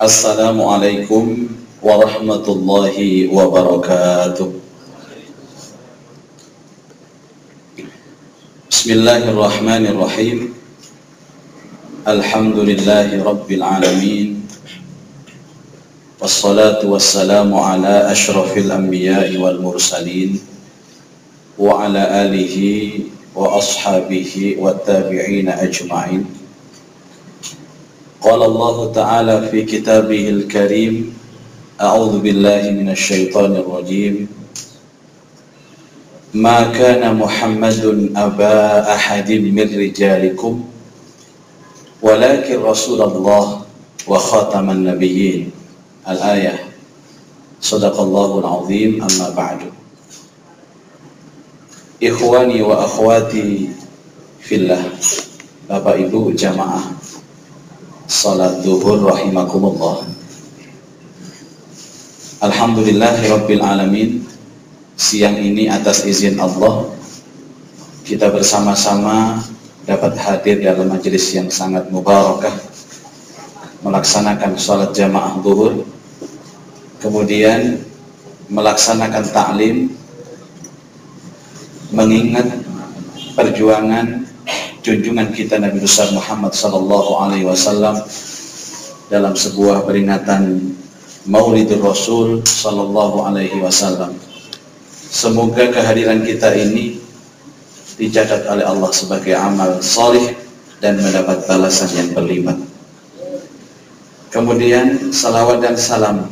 Assalamualaikum warahmatullahi wabarakatuh. Bismillahirrahmanirrahim. Alhamdulillahi rabbil alamin. Wassalatu wassalamu ala ashrafil anbiya'i wal mursalin wa ala alihi wa ashabihi wa tabi'ina ajma'in. Qala Allah Ta'ala fi kitabihil karim, a'udzu billahi minasy syaithanir rajim. Ma kana Muhammadun aba ahadin min rijalikum walakin Rasulullah wa khataman nabiyyin. Al-ayah. Shadaqallahul azim, amma ba'du. Ikhwani wa akhwati fillah, Bapak Ibu jamaah salat zuhur rahimakumullah. Alhamdulillahi rabbil alamin. Siang ini atas izin Allah kita bersama-sama dapat hadir dalam majelis yang sangat mubarakah, melaksanakan salat jamaah zuhur, kemudian melaksanakan ta'lim, mengingat perjuangan junjungan kita Nabi besar Muhammad sallallahu alaihi wasallam dalam sebuah peringatan Maulidur Rasul sallallahu alaihi wasallam. Semoga kehadiran kita ini dicatat oleh Allah sebagai amal salih dan mendapat balasan yang berlipat. Kemudian salawat dan salam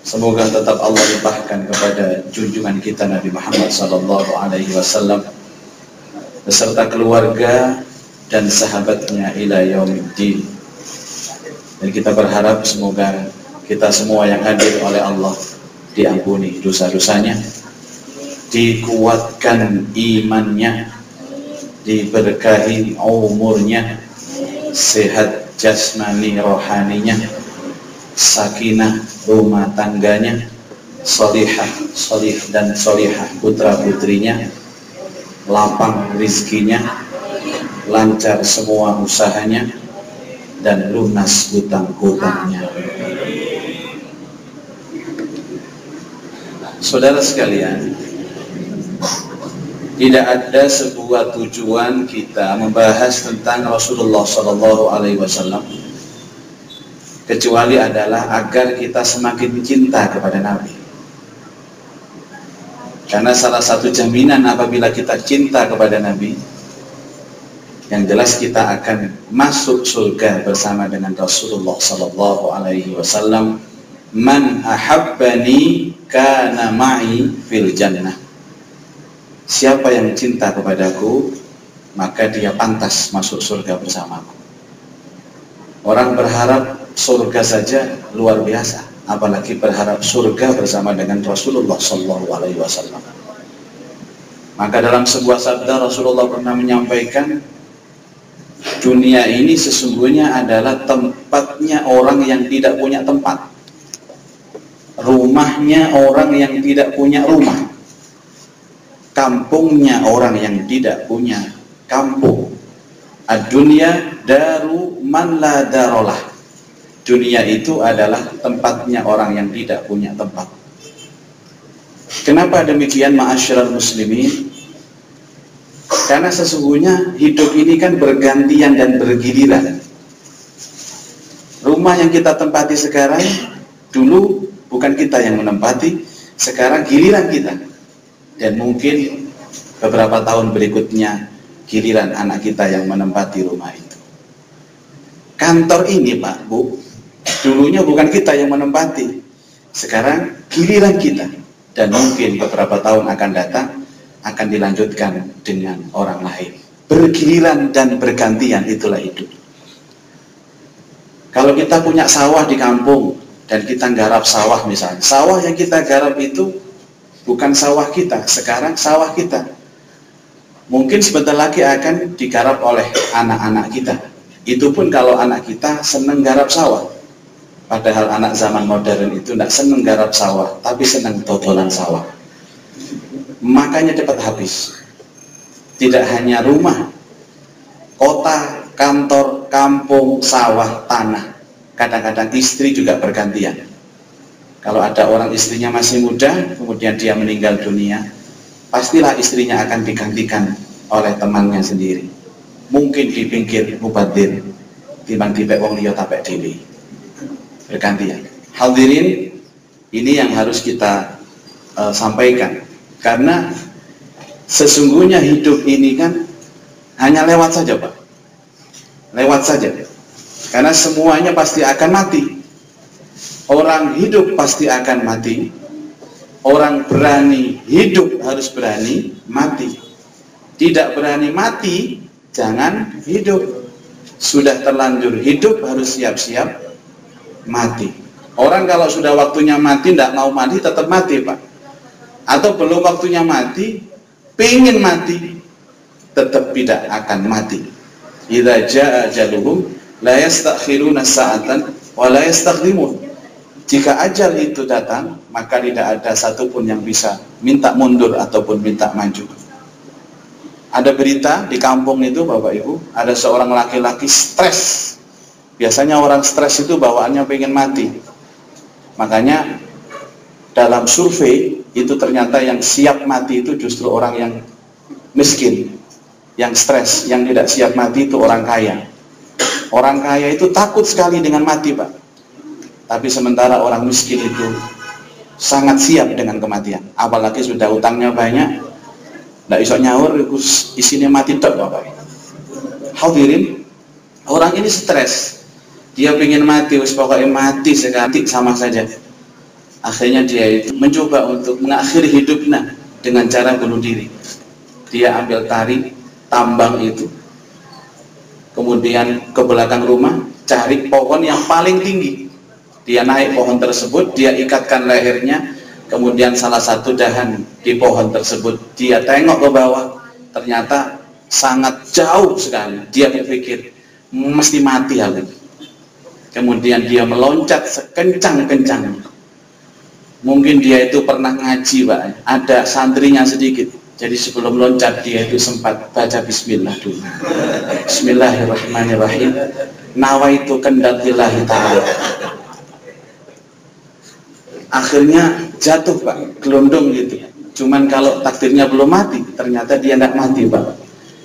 semoga tetap Allah limpahkan kepada junjungan kita Nabi Muhammad sallallahu alaihi wasallam beserta keluarga dan sahabatnya ila yaumiddin. Dan kita berharap semoga kita semua yang hadir oleh Allah diampuni dosa-dosanya, dikuatkan imannya, diberkahi umurnya, sehat jasmani rohaninya, sakinah rumah tangganya, solihah solih dan solihah putra putrinya, lapang rizkinya, lancar semua usahanya, dan lunas hutang-hutangnya. Saudara sekalian, tidak ada sebuah tujuan kita membahas tentang Rasulullah SAW kecuali adalah agar kita semakin cinta kepada Nabi. Karena salah satu jaminan apabila kita cinta kepada Nabi, yang jelas kita akan masuk surga bersama dengan Rasulullah sallallahu alaihi wasallam. Man ahabbani kana ma'i fil jannah. Siapa yang cinta kepadaku, maka dia pantas masuk surga bersamaku. Orang berharap surga saja luar biasa, apalagi berharap surga bersama dengan Rasulullah sallallahu alaihi wasallam. Maka dalam sebuah sabda Rasulullah pernah menyampaikan, dunia ini sesungguhnya adalah tempatnya orang yang tidak punya tempat, rumahnya orang yang tidak punya rumah, kampungnya orang yang tidak punya kampung. Ad-dunya daru man la darolah. Dunia itu adalah tempatnya orang yang tidak punya tempat. Kenapa demikian ma'asyiral muslimin? Karena sesungguhnya hidup ini kan bergantian dan bergiliran. Rumah yang kita tempati sekarang, dulu bukan kita yang menempati, sekarang giliran kita. Dan mungkin beberapa tahun berikutnya giliran anak kita yang menempati rumah itu. Kantor ini Pak, Bu, dulunya bukan kita yang menempati, sekarang giliran kita. Dan mungkin beberapa tahun akan datang akan dilanjutkan dengan orang lain. Bergiliran dan bergantian, itulah hidup. Kalau kita punya sawah di kampung dan kita garap sawah misalnya, sawah yang kita garap itu bukan sawah kita, sekarang sawah kita. Mungkin sebentar lagi akan digarap oleh anak-anak kita. Itu pun kalau anak kita senang garap sawah. Padahal anak zaman modern itu tidak senang garap sawah, tapi senang dodolan sawah. Makanya cepat habis. Tidak hanya rumah, kota, kantor, kampung, sawah, tanah, Kadang-kadang istri juga bergantian. Kalau ada orang istrinya masih muda, kemudian dia meninggal dunia, pastilah istrinya akan digantikan oleh temannya sendiri. Mungkin dipikir mubadir, timbang dipek wong liya tapek dhewe. Bergantian. Hadirin, ini yang harus kita sampaikan. Karena sesungguhnya hidup ini kan hanya lewat saja, Pak. Lewat saja. Karena semuanya pasti akan mati. Orang hidup pasti akan mati. Orang berani hidup harus berani mati. Tidak berani mati, jangan hidup. Sudah terlanjur hidup harus siap-siap mati. Orang kalau sudah waktunya mati, tidak mau mati, tetap mati, Pak. Atau belum waktunya mati, pengen mati, tetap tidak akan mati. Idza jaa ajaluhum la yastakhiruna sa'atan wa la yastaqdimun. Jika ajal itu datang, maka tidak ada satupun yang bisa minta mundur ataupun minta maju. Ada berita di kampung itu, Bapak Ibu, ada seorang laki-laki stres. Biasanya orang stres itu bawaannya pengen mati. Makanya dalam survei itu ternyata yang siap mati itu justru orang yang miskin, yang stres. Yang tidak siap mati itu orang kaya. Orang kaya itu takut sekali dengan mati, Pak. Tapi sementara orang miskin itu sangat siap dengan kematian. Apalagi sudah utangnya banyak, tidak bisa nyaur, isinya mati tok, Bapak. Hadirin, orang ini stres. Dia ingin mati, pokoknya mati sekali sama saja. Akhirnya dia itu mencoba untuk mengakhiri hidupnya dengan cara bunuh diri. Dia ambil tali tambang itu, kemudian ke belakang rumah, cari pohon yang paling tinggi. Dia naik pohon tersebut, dia ikatkan lehernya, kemudian salah satu dahan di pohon tersebut, dia tengok ke bawah, ternyata sangat jauh sekali. Dia berpikir, mesti mati hal ini. Kemudian dia meloncat sekencang-kencangnya. Mungkin dia itu pernah ngaji, Pak. Ada santrinya sedikit. Jadi sebelum loncat dia itu sempat baca bismillah dulu. Bismillahirrahmanirrahim. Nawaitu kendatillahi ta'ala. Akhirnya jatuh, Pak, gelondong gitu. Cuman kalau takdirnya belum mati, ternyata dia tidak mati, Pak.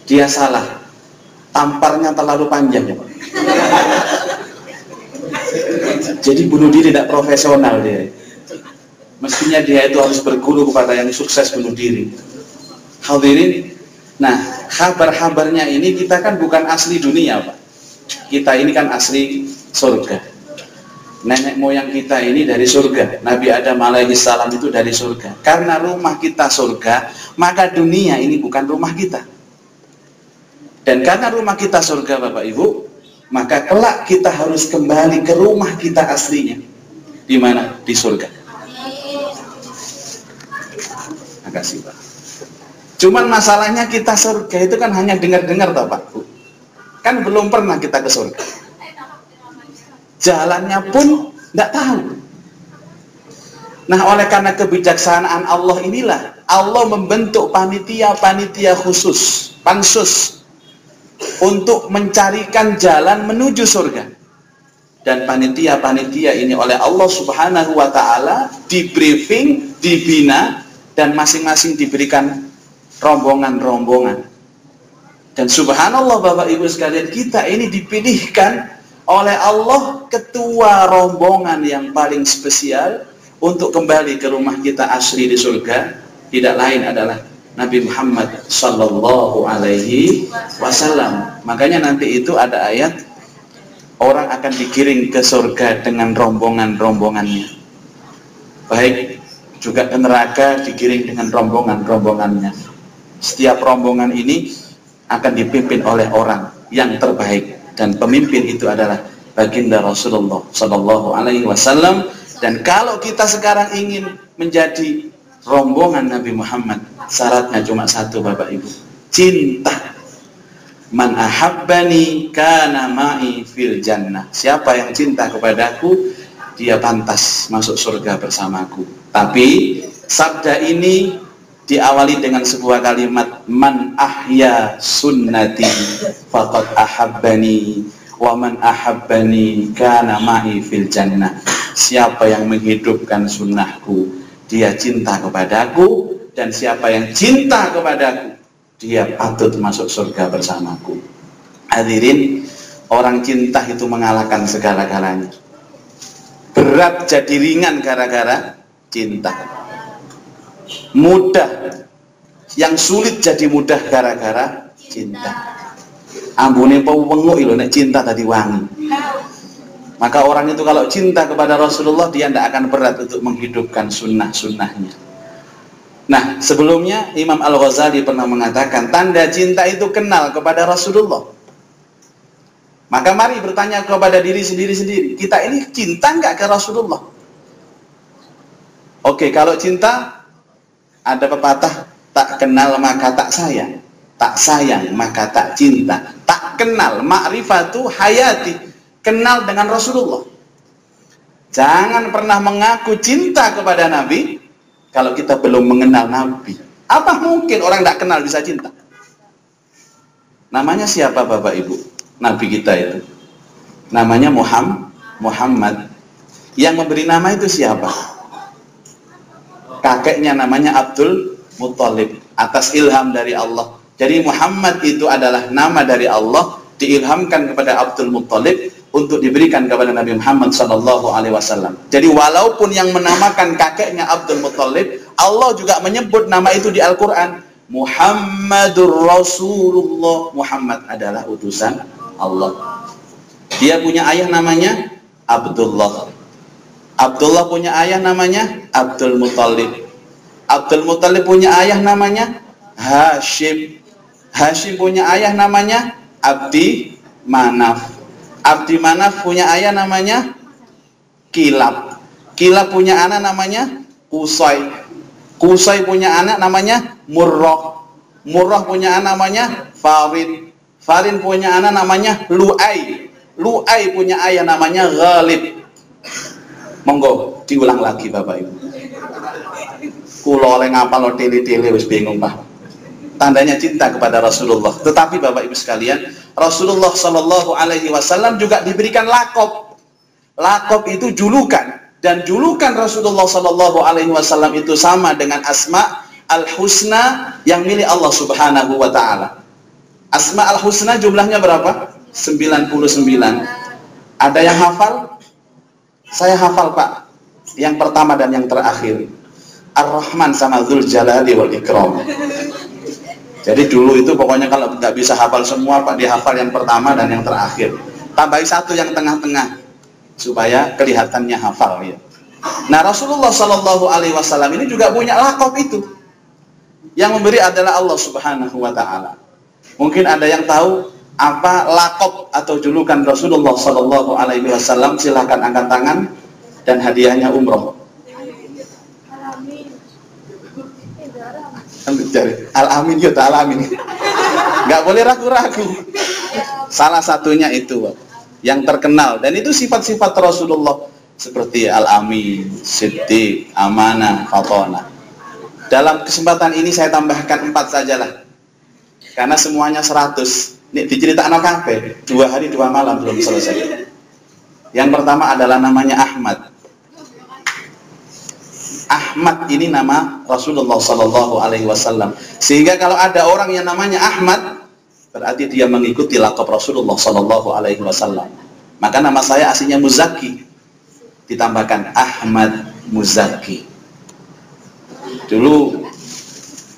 Dia salah. Tamparnya terlalu panjang, ya, Pak. Jadi bunuh diri tidak profesional dia. Mestinya dia itu harus berguru kepada yang sukses bunuh diri. Hadirin, nah kabar-kabarnya ini kita kan bukan asli dunia, Pak. Kita ini kan asli surga. Nenek moyang kita ini dari surga. Nabi Adam alaihissalam itu dari surga. Karena rumah kita surga, maka dunia ini bukan rumah kita. Dan karena rumah kita surga, Bapak Ibu, maka kelak kita harus kembali ke rumah kita aslinya. Di mana? Di surga. Makasih, Pak. Cuman masalahnya kita surga itu kan hanya dengar-dengar, Pak. Kan belum pernah kita ke surga. Jalannya pun tidak tahu. Nah, oleh karena kebijaksanaan Allah inilah, Allah membentuk panitia-panitia khusus, pansus, untuk mencarikan jalan menuju surga. Dan panitia-panitia ini oleh Allah Subhanahu wa Ta'ala di briefing, dibina, dan masing-masing diberikan rombongan-rombongan. Dan subhanallah, Bapak Ibu sekalian, kita ini dipilihkan oleh Allah ketua rombongan yang paling spesial untuk kembali ke rumah kita asli di surga. Tidak lain adalah Nabi Muhammad Sallallahu Alaihi Wasallam. Makanya nanti itu ada ayat, orang akan digiring ke surga dengan rombongan-rombongannya. Baik juga ke neraka digiring dengan rombongan-rombongannya. Setiap rombongan ini akan dipimpin oleh orang yang terbaik. Dan pemimpin itu adalah baginda Rasulullah Sallallahu Alaihi Wasallam. Dan kalau kita sekarang ingin menjadi rombongan Nabi Muhammad, syaratnya cuma satu, Bapak Ibu, cinta. Man ahabbani kana ma'i fil jannah. Siapa yang cinta kepadaku, dia pantas masuk surga bersamaku. Tapi sabda ini diawali dengan sebuah kalimat, man ahya sunnati faqad ahabbani. Wa man ahabbani kana ma'i fil jannah. Siapa yang menghidupkan sunnahku, dia cinta kepadaku, dan siapa yang cinta kepadaku, dia patut masuk surga bersamaku. Hadirin, orang cinta itu mengalahkan segala-galanya. Berat jadi ringan gara-gara cinta. Mudah, yang sulit jadi mudah gara-gara cinta. Ambune pewenguk lho nek cinta tadi wangi. Maka orang itu kalau cinta kepada Rasulullah, dia tidak akan berat untuk menghidupkan sunnah-sunnahnya. Nah, sebelumnya Imam Al-Ghazali pernah mengatakan tanda cinta itu kenal kepada Rasulullah. Maka mari bertanya kepada diri sendiri, kita ini cinta nggak ke Rasulullah? Oke, kalau cinta, ada pepatah, tak kenal maka tak sayang, tak sayang maka tak cinta, tak kenal ma'rifatu hayati, kenal dengan Rasulullah. Jangan pernah mengaku cinta kepada Nabi kalau kita belum mengenal Nabi. Apa mungkin orang tidak kenal bisa cinta? Namanya siapa Bapak Ibu? Nabi kita itu namanya Muhammad. Yang memberi nama itu siapa? Kakeknya namanya Abdul Muthalib, atas ilham dari Allah. Jadi Muhammad itu adalah nama dari Allah, diilhamkan kepada Abdul Muthalib untuk diberikan kepada Nabi Muhammad SAW. Jadi walaupun yang menamakan kakeknya Abdul Muthalib, Allah juga menyebut nama itu di Al-Quran. Muhammadur Rasulullah. Muhammad adalah utusan Allah. Dia punya ayah namanya Abdullah. Abdullah punya ayah namanya Abdul Muthalib. Abdul Muthalib punya ayah namanya Hashim. Hashim punya ayah namanya Abdi Manaf. Abdi Manaf punya ayah namanya Kilab. Kilab punya anak namanya Qusay. Qusay punya anak namanya Murrah. Murrah punya anak namanya Farid. Farid punya anak namanya Lu'ay. Lu'ay punya ayah namanya Ghalib. Monggo diulang lagi Bapak Ibu. Kulo oleh ngapal lo tili-tili wis bingung Pak. Tandanya cinta kepada Rasulullah. Tetapi Bapak Ibu sekalian, Rasulullah Shallallahu Alaihi Wasallam juga diberikan lakob. Lakob itu julukan, dan julukan Rasulullah Shallallahu Alaihi Wasallam itu sama dengan Asma al-Husna yang milik Allah Subhanahu Wa Taala. Asma al-Husna jumlahnya berapa? 99. Ada yang hafal? Saya hafal Pak. Yang pertama dan yang terakhir, Ar-Rahman sama Dzul Jalali wal Ikram. Jadi dulu itu pokoknya kalau nggak bisa hafal semua Pak, dihafal yang pertama dan yang terakhir. Tambahi satu yang tengah-tengah supaya kelihatannya hafal ya. Nah, Rasulullah Shallallahu Alaihi Wasallam ini juga punya lakob itu. Yang memberi adalah Allah Subhanahu Wa Taala. Mungkin ada yang tahu apa lakob atau julukan Rasulullah Shallallahu Alaihi Wasallam? Silahkan angkat tangan dan hadiahnya umroh. Al-Amin ya, Al-Amin. Nggak boleh ragu-ragu. Salah satunya itu yang terkenal, dan itu sifat-sifat Rasulullah seperti Al-Amin, Siddiq, Amanah, Fatonah. Dalam kesempatan ini saya tambahkan 4 sajalah, karena semuanya 100. Ini diceritakan kabeh 2 hari 2 malam belum selesai. Yang pertama adalah namanya Ahmad. Ahmad ini nama Rasulullah Sallallahu Alaihi Wasallam. Sehingga kalau ada orang yang namanya Ahmad, berarti dia mengikuti lakop Rasulullah Sallallahu Alaihi Wasallam. Maka nama saya aslinya Muzaki, ditambahkan Ahmad Muzaki. Dulu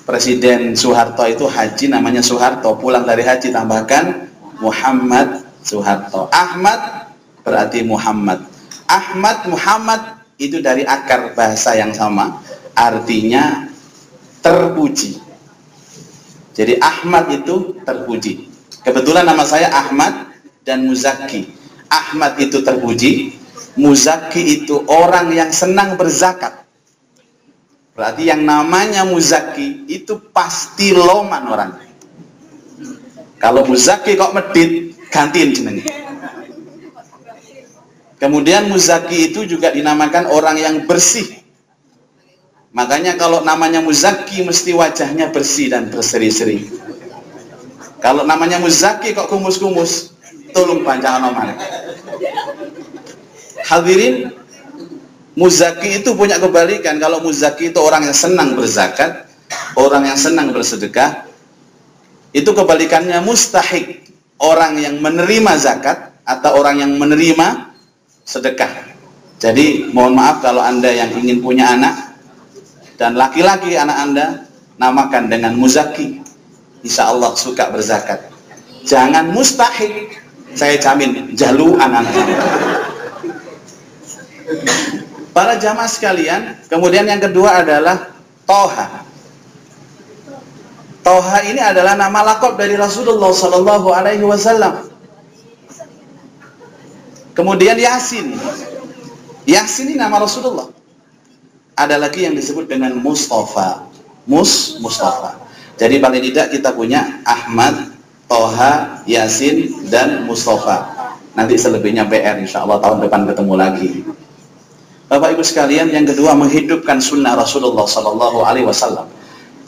Presiden Soeharto itu haji namanya Soeharto, pulang dari haji tambahkan Muhammad Soeharto. Ahmad berarti Muhammad. Ahmad, Muhammad itu dari akar bahasa yang sama, artinya terpuji. Jadi Ahmad itu terpuji. Kebetulan nama saya Ahmad dan Muzaki. Ahmad itu terpuji, Muzaki itu orang yang senang berzakat. Berarti yang namanya Muzaki itu pasti loman orang. Kalau Muzaki kok medit, gantiin jenenge. Kemudian Muzaki itu juga dinamakan orang yang bersih. Makanya kalau namanya Muzaki mesti wajahnya bersih dan berseri-seri. Kalau namanya Muzaki kok kumus-kumus, tolong bancaan nomor. Hadirin, muzaki itu punya kebalikan. Kalau muzaki itu orang yang senang berzakat, orang yang senang bersedekah. Itu kebalikannya mustahik, orang yang menerima zakat atau orang yang menerima sedekah. Jadi mohon maaf kalau Anda yang ingin punya anak dan laki-laki anak Anda, namakan dengan muzaki. Insya Allah suka berzakat. Jangan mustahik, saya jamin jalu anak-anak. Para jamaah sekalian, kemudian yang kedua adalah Toha. Toha ini adalah nama lakop dari Rasulullah Sallallahu Alaihi Wasallam. Kemudian Yasin. Yasin ini nama Rasulullah. Ada lagi yang disebut dengan Mustafa. Mustafa. Jadi paling tidak kita punya Ahmad, Toha, Yasin, dan Mustafa. Nanti selebihnya PR, insya Allah tahun depan ketemu lagi. Bapak Ibu sekalian, yang kedua menghidupkan sunnah Rasulullah Sallallahu Alaihi Wasallam.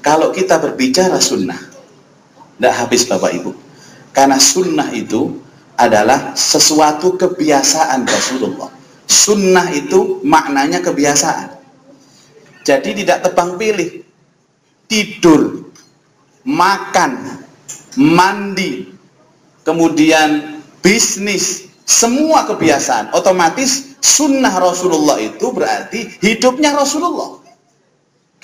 Kalau kita berbicara sunnah, tidak habis Bapak Ibu. Karena sunnah itu adalah sesuatu kebiasaan Rasulullah. Sunnah itu maknanya kebiasaan. Jadi tidak tebang pilih. Tidur, makan, mandi, kemudian bisnis, semua kebiasaan. Otomatis sunnah Rasulullah itu berarti hidupnya Rasulullah.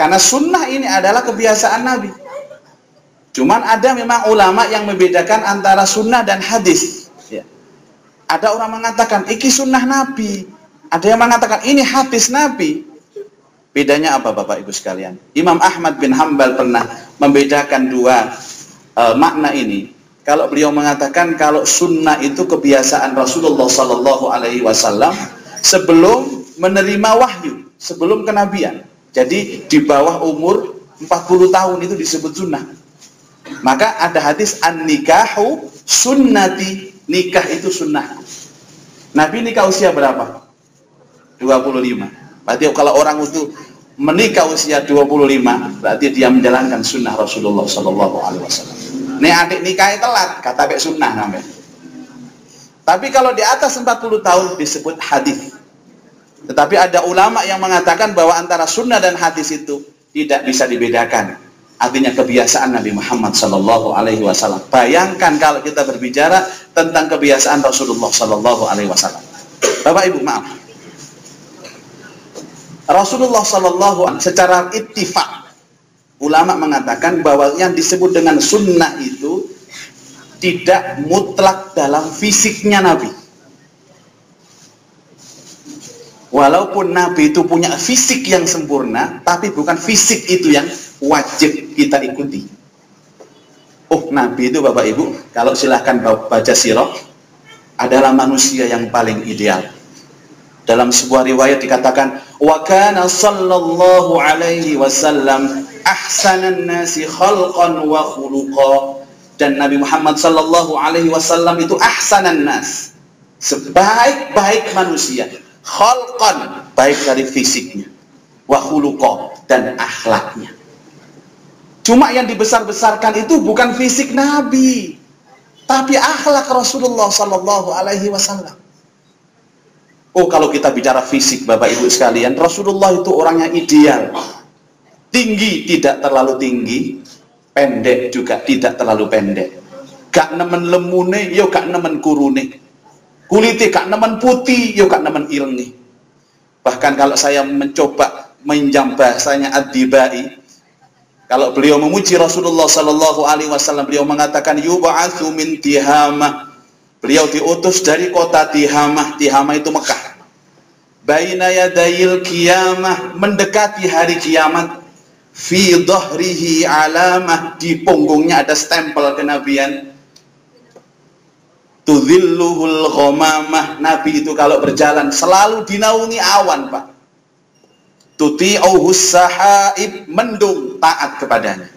Karena sunnah ini adalah kebiasaan Nabi. Cuman ada memang ulama yang membedakan antara sunnah dan hadis. Ya. Ada orang mengatakan, iki sunnah Nabi. Ada yang mengatakan, ini hadis Nabi. Bedanya apa Bapak Ibu sekalian? Imam Ahmad bin Hanbal pernah membedakan dua makna ini. Kalau beliau mengatakan, kalau sunnah itu kebiasaan Rasulullah Sallallahu Alaihi Wasallam sebelum menerima wahyu, sebelum kenabian. Jadi di bawah umur 40 tahun itu disebut sunnah. Maka ada hadis an-nikahu sunnati, nikah itu sunnah. Nabi nikah usia berapa? 25. Berarti kalau orang itu menikah usia 25, berarti dia menjalankan sunnah Rasulullah Sallallahu Alaihi Wasallam. Nih adik nikahnya telat, kata kayak sunnah namanya. Tapi kalau di atas 40 tahun disebut hadis. Tetapi ada ulama yang mengatakan bahwa antara sunnah dan hadis itu tidak bisa dibedakan. Artinya kebiasaan Nabi Muhammad Sallallahu Alaihi Wasallam. Bayangkan kalau kita berbicara tentang kebiasaan Rasulullah Sallallahu Alaihi Wasallam. Bapak Ibu maaf. Rasulullah Sallallahu Alaihi Wasallam secara ittifaq ulama mengatakan bahwa yang disebut dengan sunnah itu tidak mutlak dalam fisiknya Nabi. Walaupun Nabi itu punya fisik yang sempurna, tapi bukan fisik itu yang wajib kita ikuti. Oh, Nabi itu Bapak Ibu, kalau silahkan baca sirah, adalah manusia yang paling ideal. Dalam sebuah riwayat dikatakan, wa kana sallallahu alaihi wasallam ahsanan nasi khalqan wa khuluqa. Dan Nabi Muhammad sallallahu alaihi wasallam itu ahsanan nas, sebaik-baik manusia. Khalqan, baik dari fisiknya, wa khuluqa, dan akhlaknya. Cuma yang dibesar-besarkan itu bukan fisik Nabi, tapi akhlak Rasulullah Sallallahu Alaihi Wasallam. Oh, kalau kita bicara fisik Bapak Ibu sekalian, Rasulullah itu orangnya ideal. Tinggi tidak terlalu tinggi, pendek juga tidak terlalu pendek. Gak nemen lemune, yo gak nemen kurune. Kulitnya gak nemen putih, yo gak nemen ilni. Bahkan kalau saya mencoba menjam bahasanya Ad-Dibai, kalau beliau memuji Rasulullah Sallallahu Alaihi Wasallam, beliau mengatakan yub'atsu min Tihamah. Beliau diutus dari kota Tihamah. Tihamah itu Mekah. Baina yadayil qiyamah, mendekati hari kiamat. Fi dhahrihi alamah, di punggungnya ada stempel kenabian. Tudhilluhul ghamamah, Nabi itu kalau berjalan selalu dinaungi awan, Pak. Tuti'uhus sahaib, mendung, taat kepadanya.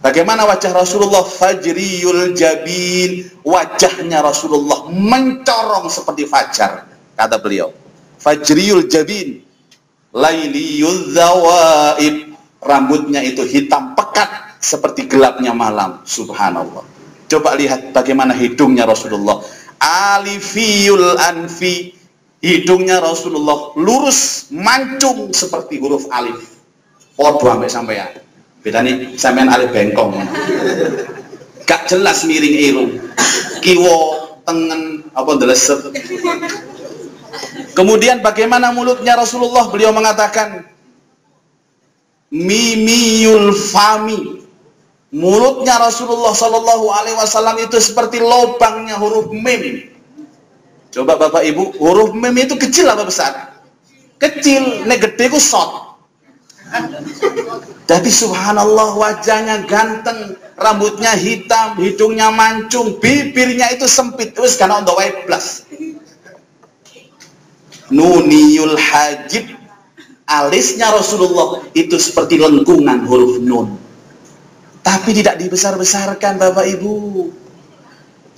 Bagaimana wajah Rasulullah? Fajriyul jabin, wajahnya Rasulullah mencorong seperti fajar, kata beliau. Fajriyul jabin, lailiyul zawaib, rambutnya itu hitam pekat seperti gelapnya malam. Subhanallah. Coba lihat bagaimana hidungnya Rasulullah. alifiyul anfi, hidungnya Rasulullah lurus mancung seperti huruf alif. Podo ambek sampean. Bedane sampean alif bengkong. Gak jelas miring irung. Kiwa, tengen, apa ndeleset. Kemudian bagaimana mulutnya Rasulullah? Beliau mengatakan mimiyul fami. Mulutnya Rasulullah Shallallahu Alaihi Wasallam itu seperti lubangnya huruf mim. Coba Bapak Ibu, huruf mim itu kecil apa besar? Kecil, nek gede ku short. Jadi subhanallah, wajahnya ganteng, rambutnya hitam, hidungnya mancung, bibirnya itu sempit, terus karena untuk white plus. Nuniyul hajib, alisnya Rasulullah itu seperti lengkungan huruf nun. Tapi tidak dibesar-besarkan Bapak Ibu.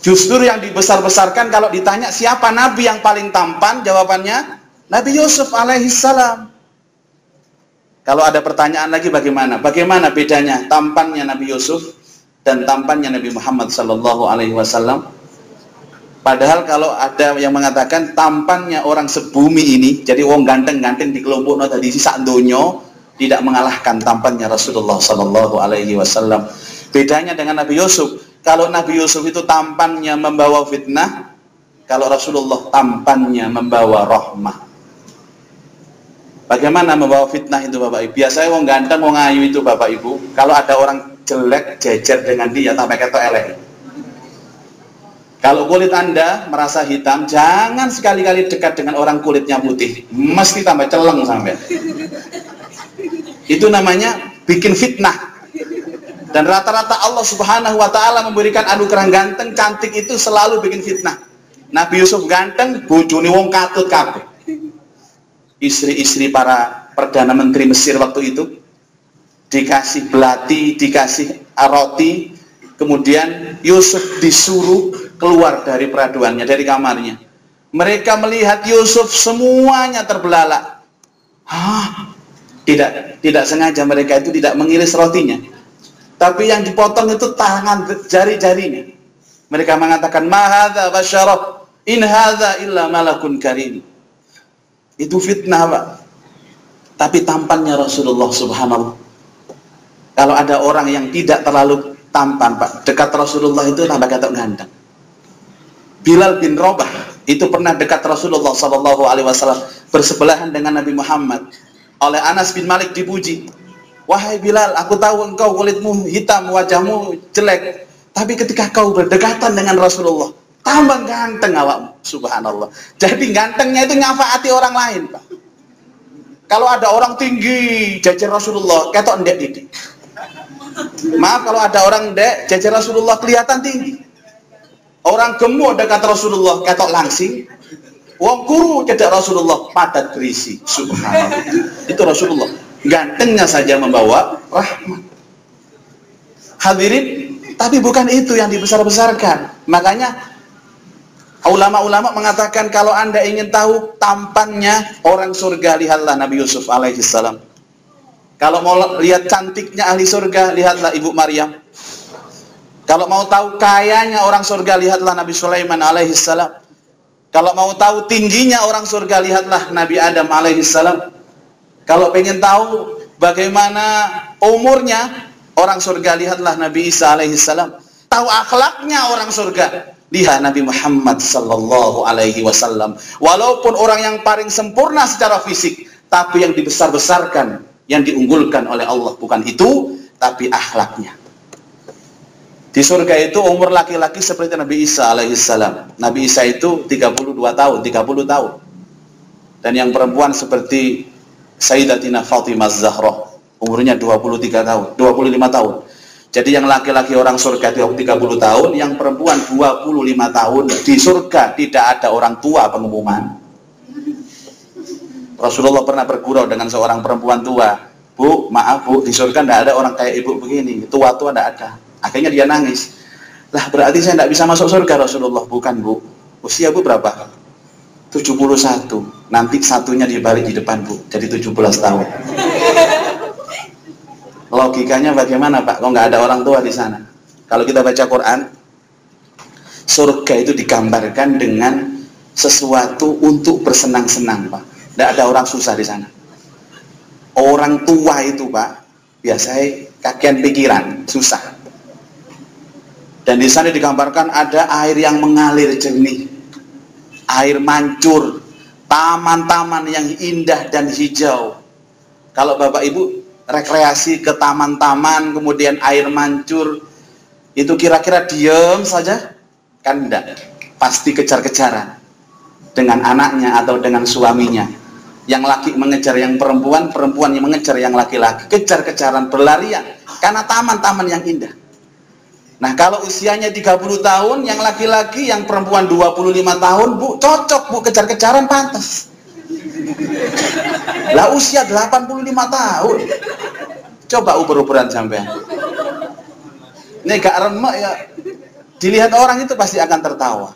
Justru yang dibesar-besarkan kalau ditanya siapa Nabi yang paling tampan, jawabannya Nabi Yusuf alaihissalam. Kalau ada pertanyaan lagi bagaimana? Bagaimana bedanya tampannya Nabi Yusuf dan tampannya Nabi Muhammad sallallahu alaihi wasallam? Padahal kalau ada yang mengatakan tampannya orang sebumi ini, jadi wong ganteng-ganteng di kelompok tadi sisa donya, tidak mengalahkan tampannya Rasulullah sallallahu alaihi wasallam. Bedanya dengan Nabi Yusuf, kalau Nabi Yusuf itu tampannya membawa fitnah, kalau Rasulullah tampannya membawa rahmah. Bagaimana membawa fitnah itu Bapak Ibu? Biasanya wong ganteng, wong ayu itu Bapak Ibu, kalau ada orang jelek jejer dengan dia sampai ketok elek. Kalau kulit Anda merasa hitam, jangan sekali-kali dekat dengan orang kulitnya putih, mesti tambah celeng sampai. Itu namanya bikin fitnah. Dan rata-rata Allah Subhanahu wa taala memberikan anugerah ganteng, cantik itu selalu bikin fitnah. Nabi Yusuf ganteng, bojone wong katut kabeh. Istri-istri para perdana menteri Mesir waktu itu dikasih belati, dikasih roti, kemudian Yusuf disuruh keluar dari peraduannya, dari kamarnya. Mereka melihat Yusuf semuanya terbelalak. Tidak sengaja mereka itu tidak mengiris rotinya, tapi yang dipotong itu tangan jari-jarinya. Mereka mengatakan ma hadza basyara in hadza illa malakun karim. Itu fitnah Pak. Tapi tampannya Rasulullah subhanallah. Kalau ada orang yang tidak terlalu tampan Pak, dekat Rasulullah itu tambah katok ganteng. Bilal bin Rabah itu pernah dekat Rasulullah sallallahu alaihi wasallam, bersebelahan dengan Nabi Muhammad. Oleh Anas bin Malik dipuji, wahai Bilal, aku tahu engkau kulitmu hitam, wajahmu jelek, tapi ketika kau berdekatan dengan Rasulullah, tambah ganteng awakmu, subhanallah. Jadi gantengnya itu nyafaati orang lain Pak. Kalau ada orang tinggi jajar Rasulullah, ketok ndek didik. Maaf, kalau ada orang ndek jajar Rasulullah kelihatan tinggi. Orang gemuk dekat Rasulullah ketok langsing. Wong kuru cedek Rasulullah padat berisi, subhanallah. Itu Rasulullah, gantengnya saja membawa rahmat. Hadirin, tapi bukan itu yang dibesar-besarkan. Makanya ulama-ulama mengatakan kalau Anda ingin tahu tampannya orang surga, lihatlah Nabi Yusuf alaihissalam. Kalau mau lihat cantiknya ahli surga, lihatlah Ibu Maryam. Kalau mau tahu kayanya orang surga, lihatlah Nabi Sulaiman alaihissalam. Kalau mau tahu tingginya orang surga, lihatlah Nabi Adam alaihissalam. Kalau pengen tahu bagaimana umurnya orang surga, lihatlah Nabi Isa alaihissalam. Tahu akhlaknya orang surga, lihat Nabi Muhammad sallallahu alaihi wasallam. Walaupun orang yang paling sempurna secara fisik, tapi yang dibesar-besarkan, yang diunggulkan oleh Allah bukan itu, tapi akhlaknya. Di surga itu umur laki-laki seperti Nabi Isa alaihissalam. Nabi Isa itu 32 tahun, 30 tahun. Dan yang perempuan seperti Sayyidatina Fatimah Zahra, umurnya 23 tahun, 25 tahun. Jadi yang laki-laki orang surga 30 tahun, yang perempuan 25 tahun. Di surga tidak ada orang tua pengumuman. Rasulullah pernah bergurau dengan seorang perempuan tua. Bu, maaf Bu, di surga tidak ada orang kayak ibu begini. Tua-tua tidak ada. Akhirnya dia nangis. Lah berarti saya tidak bisa masuk surga Rasulullah. Bukan Bu. Usia Bu berapa? 71. Nanti satunya dibalik di depan Bu. Jadi 17 tahun. Logikanya bagaimana Pak? Kok nggak ada orang tua di sana? Kalau kita baca Quran, surga itu digambarkan dengan sesuatu untuk bersenang-senang, Pak. Tidak ada orang susah di sana. Orang tua itu, Pak, biasanya kakean pikiran, susah. Dan di sana digambarkan ada air yang mengalir jernih, air mancur, taman-taman yang indah dan hijau. Kalau Bapak Ibu rekreasi ke taman-taman, kemudian air mancur, itu kira-kira diam saja? Kan enggak, pasti kejar-kejaran dengan anaknya atau dengan suaminya. Yang laki mengejar yang perempuan, perempuan yang mengejar yang laki-laki, kejar-kejaran, berlarian karena taman-taman yang indah. Nah, kalau usianya 30 tahun, yang laki-laki, yang perempuan 25 tahun, Bu, cocok, Bu, kejar-kejaran pantas. Lah usia 85 tahun. Coba uber-uberan sampean. Ini gak remek ya. Dilihat orang itu pasti akan tertawa.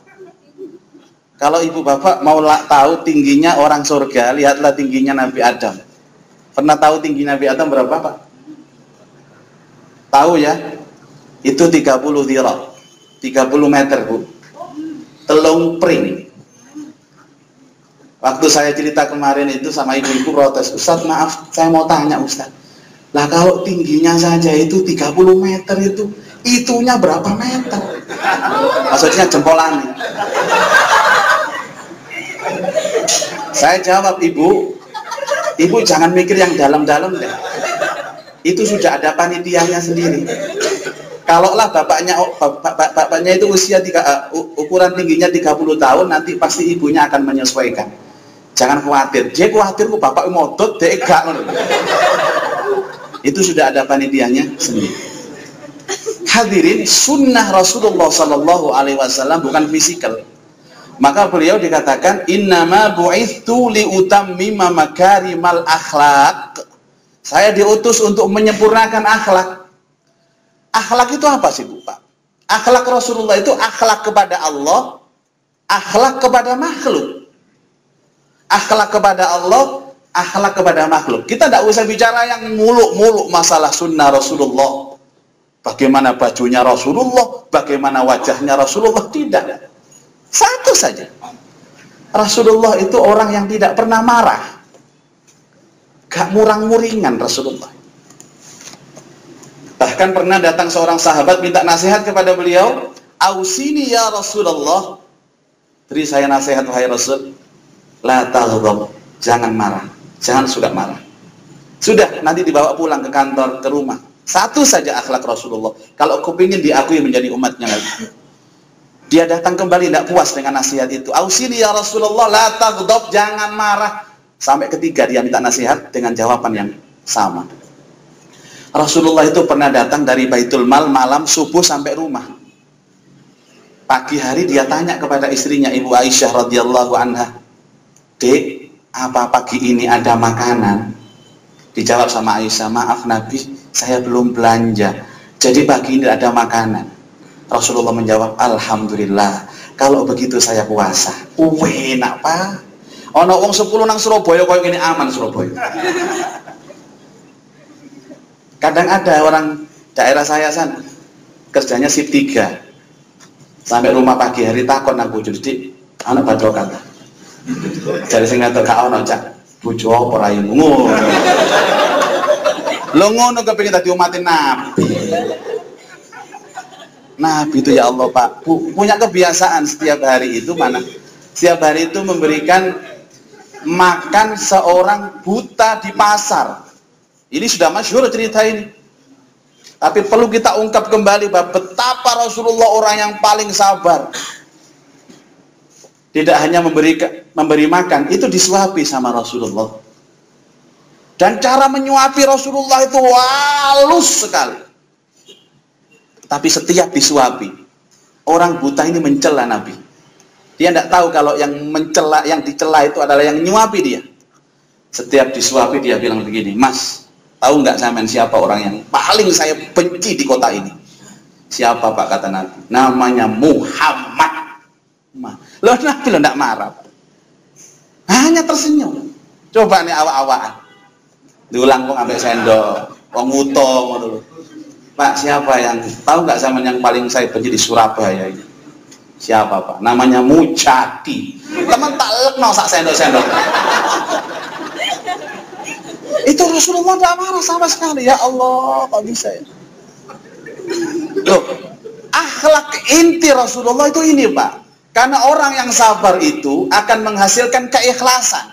Kalau ibu bapak mau tahu tingginya orang surga, lihatlah tingginya Nabi Adam. Pernah tahu tinggi Nabi Adam berapa, Pak? Tahu ya? Itu 30 dhira, 30 meter, Bu. Telung pring. Waktu saya cerita kemarin itu sama ibu-ibu protes, Ustaz maaf, saya mau tanya Ustaz. Lah kalau tingginya saja itu 30 meter itu, itunya berapa meter? Maksudnya jempolan. Saya jawab, ibu jangan mikir yang dalam-dalam deh. Itu sudah ada panitianya sendiri. Kalaulah bapaknya itu usia ukuran tingginya 30 tahun, nanti pasti ibunya akan menyesuaikan. Jangan khawatir. Dia khawatir kok bapak modot, dia gak. Itu sudah ada panitianya sendiri. Hadirin, sunnah Rasulullah Sallallahu Alaihi Wasallam bukan fisikal. Maka beliau dikatakan, innama bu'ithtu liutammima makarimal akhlaq. Saya diutus untuk menyempurnakan akhlak. Akhlak itu apa sih, Bu, Pak? Akhlak Rasulullah itu akhlak kepada Allah, akhlak kepada makhluk. Akhlak kepada Allah, akhlak kepada makhluk. Kita tidak usah bicara yang muluk-muluk masalah sunnah Rasulullah. Bagaimana bajunya Rasulullah, bagaimana wajahnya Rasulullah, tidak. Satu saja. Rasulullah itu orang yang tidak pernah marah. Gak murang-muringan Rasulullah. Bahkan pernah datang seorang sahabat minta nasihat kepada beliau, "Ausini ya Rasulullah." Beri saya nasihat wahai Rasul. La taghdab, jangan marah, jangan suka marah. Sudah, nanti dibawa pulang ke kantor, ke rumah. Satu saja akhlak Rasulullah. Kalau kepingin diakui menjadi umatnya lagi. Dia datang kembali tidak puas dengan nasihat itu. Ausini ya Rasulullah, la taghdab, jangan marah. Sampai ketiga dia minta nasihat dengan jawaban yang sama. Rasulullah itu pernah datang dari Baitul Mal malam subuh sampai rumah. Pagi hari dia tanya kepada istrinya Ibu Aisyah radhiyallahu anha, "Dek, apa pagi ini ada makanan?" Dijawab sama Aisyah, "Maaf Nabi, saya belum belanja. Jadi pagi ini ada makanan." Rasulullah menjawab, "Alhamdulillah, kalau begitu saya puasa." Enak, Pak. Ono wong 10 nang Surabaya koyo ngene aman Surabaya. Kadang ada orang daerah saya sana kerjanya shift 3. Sampai rumah pagi hari takon nang bojo, "Dik, ana badrokan ta?" Jare sing ngatur gak ono, Cak. Bojo apa ra ngono. Lho ngono kepengin dadi umat Nabi. Nabi itu ya Allah, Pak, punya kebiasaan setiap hari itu setiap hari itu memberikan makan seorang buta di pasar. Ini sudah masyhur cerita ini. Tapi perlu kita ungkap kembali bahwa betapa Rasulullah orang yang paling sabar. Tidak hanya memberi makan, itu disuapi sama Rasulullah. Dan cara menyuapi Rasulullah itu halus sekali. Tapi setiap disuapi, orang buta ini mencela Nabi. Dia tidak tahu kalau yang dicela itu adalah yang nyuapi dia. Setiap disuapi dia bilang begini, "Mas, tahu nggak sampean siapa orang yang paling saya benci di kota ini?" "Siapa, Pak?" kata Nabi. "Namanya Muhammad." Loh, Nabi lo tidak marah, hanya tersenyum. Coba nih awak-awakan diulang kok ambek sendok, wong utong dulu. "Pak, siapa yang tahu nggak sampean yang paling saya benci di Surabaya ini?" Siapa Pak? Namanya Mujadi. Teman tak lekno sak sendok-sendok. Itu Rasulullah tidak marah sama sekali. Ya Allah, kok bisa ya? Loh, akhlak inti Rasulullah itu ini Pak. Karena orang yang sabar itu akan menghasilkan keikhlasan.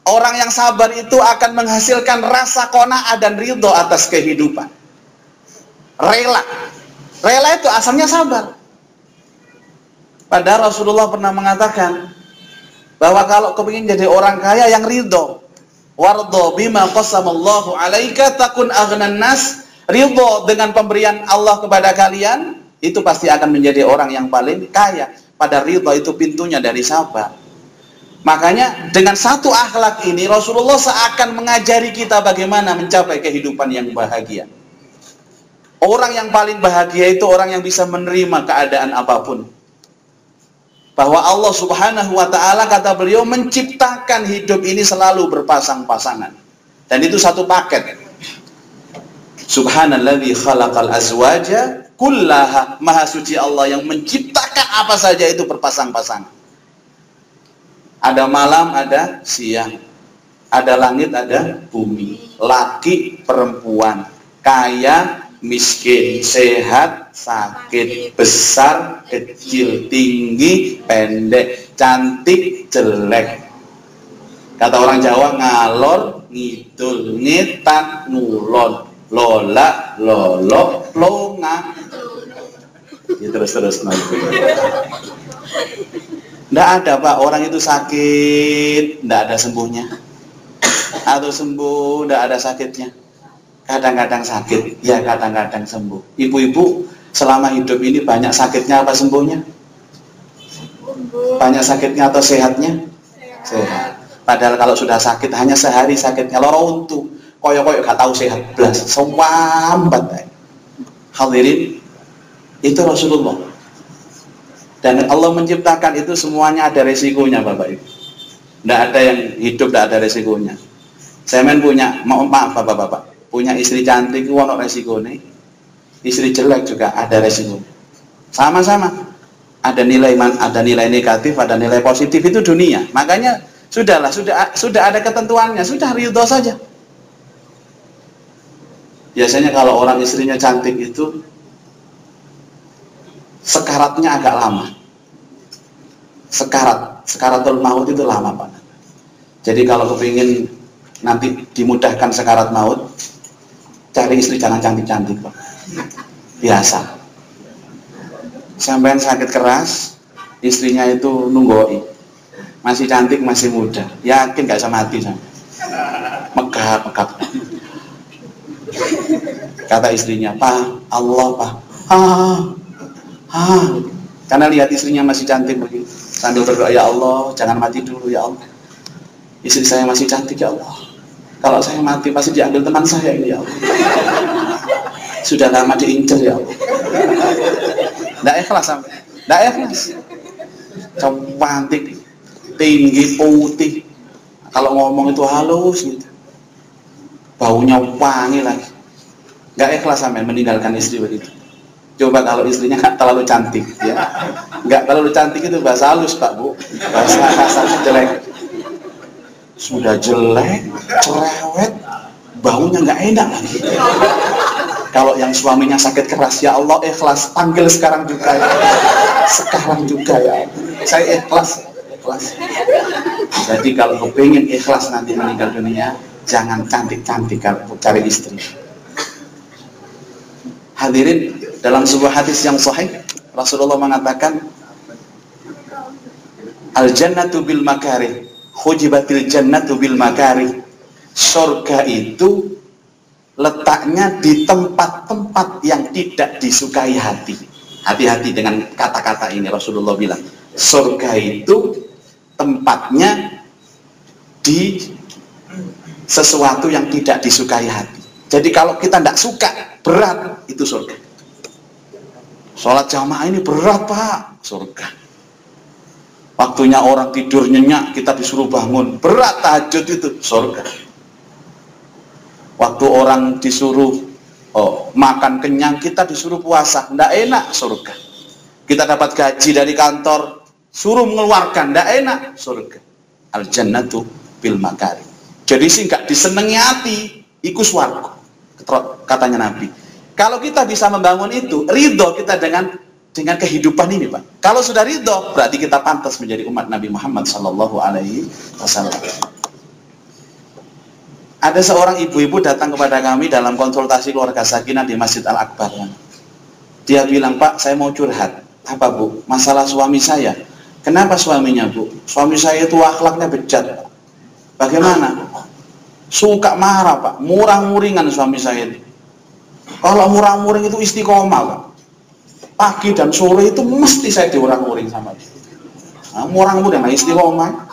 Orang yang sabar itu akan menghasilkan rasa qanaah dan ridho atas kehidupan. Rela. Rela itu asalnya sabar. Padahal Rasulullah pernah mengatakan bahwa kalau kepingin jadi orang kaya yang ridho, wardo bima qasamallahu alaika takun aghnan nas, ridho dengan pemberian Allah kepada kalian, itu pasti akan menjadi orang yang paling kaya. Pada ridho itu pintunya dari sabar. Makanya dengan satu akhlak ini Rasulullah seakan mengajari kita bagaimana mencapai kehidupan yang bahagia. Orang yang paling bahagia itu orang yang bisa menerima keadaan apapun. Bahwa Allah Subhanahu wa ta'ala, kata beliau, menciptakan hidup ini selalu berpasang-pasangan. Dan itu satu paket. Subhanalladzi khalaqal azwaja kullaha, maha suci Allah yang menciptakan apa saja itu berpasang-pasangan. Ada malam, ada siang. Ada langit, ada bumi. Laki, perempuan. Kaya, miskin, sehat, sakit, besar, kecil, tinggi, pendek, cantik, jelek. Kata orang Jawa, ngalor, ngidul, ngetan, ngulon, lola, lolo, longa. Ya, terus nanti. Nggak ada Pak, orang itu sakit, nggak ada sembuhnya. Atau sembuh, nggak ada sakitnya. Kadang-kadang sakit, ya kadang-kadang sembuh. Ibu-ibu selama hidup ini banyak sakitnya apa sembuhnya? Banyak sakitnya atau sehatnya? Sehat. Padahal kalau sudah sakit hanya sehari sakitnya, loro untu, koyo-koyo gak tahu sehat blas, sewambat. Hadirin, itu Rasulullah. Dan Allah menciptakan itu semuanya ada resikonya Bapak Ibu. Tidak ada yang hidup tidak ada resikonya. Saya punya, maaf Bapak-Bapak, punya istri cantik itu ada resikonya. Istri jelek juga ada resiko. Sama-sama. Ada nilai negatif, ada nilai positif, itu dunia. Makanya sudah ada ketentuannya, sudah ridho saja. Biasanya kalau orang istrinya cantik itu sekaratnya agak lama. Sekaratul maut itu lama Pak. Jadi kalau kepingin nanti dimudahkan sekarat maut, cari istri jangan cantik-cantik Pak. Biasa. Sampai sakit keras, istrinya itu nunggoi. Masih cantik, masih muda. Yakin gak bisa mati sampai. Megap. Kata istrinya, Pak, Allah Pak. Karena lihat istrinya masih cantik begitu. Sambil berdoa, ya Allah, jangan mati dulu ya Allah. Istri saya masih cantik ya Allah. Kalau saya mati pasti diambil teman saya ini ya Allah. Sudah lama diincar ya Allah. Tidak ikhlas sampai. Tidak ikhlas. Cantik, tinggi, putih. Kalau ngomong itu halus gitu. Baunya wangi lagi. Tidak ikhlas sampai meninggalkan istri begitu. Coba kalau istrinya nggak terlalu cantik, ya, nggak terlalu cantik itu bahasa halus Pak Bu, bahasa kasarnya jelek. Sudah jelek, cerewet, baunya nggak enak lagi. Kalau yang suaminya sakit keras, ya Allah ikhlas, panggil sekarang juga ya, saya ikhlas. Jadi kalau kepingin ikhlas nanti meninggal dunia, jangan cantik-cantik kalau cari istri. Hadirin, dalam sebuah hadis yang sahih Rasulullah mengatakan al-jannatu bil makarih, hujibatil jannatu bil makarih. Surga itu letaknya di tempat-tempat yang tidak disukai hati. Hati-hati dengan kata-kata ini. Rasulullah bilang surga itu tempatnya di sesuatu yang tidak disukai hati. Jadi kalau kita tidak suka, berat, itu surga. Sholat jamaah ini berat Pak, surga. Waktunya orang tidur nyenyak, kita disuruh bangun, berat tahajud itu, surga. Waktu orang disuruh makan kenyang, kita disuruh puasa, tidak enak, surga. Kita dapat gaji dari kantor, suruh mengeluarkan, tidak enak. Surga. Al-jannatu bil makari. Jadi sih nggak disenengi hati, iku swarga. Katanya Nabi. Kalau kita bisa membangun itu, ridho kita dengan kehidupan ini, Pak. Kalau sudah ridho, berarti kita pantas menjadi umat Nabi Muhammad Sallallahu Alaihi Wasallam. Ada seorang ibu-ibu datang kepada kami dalam konsultasi keluarga sakinah di Masjid Al-Akbar. Dia bilang, Pak, saya mau curhat. Apa, Bu? Masalah suami saya. Kenapa suaminya, Bu? Suami saya itu akhlaknya bejat, Pak. Bagaimana? Suka marah, Pak. Murang-muringan suami saya itu. Kalau murang-muring itu istiqomah, Pak. Pagi dan sore itu mesti saya diurang-uring sama dia. Nah, murang-muring, istiqomah.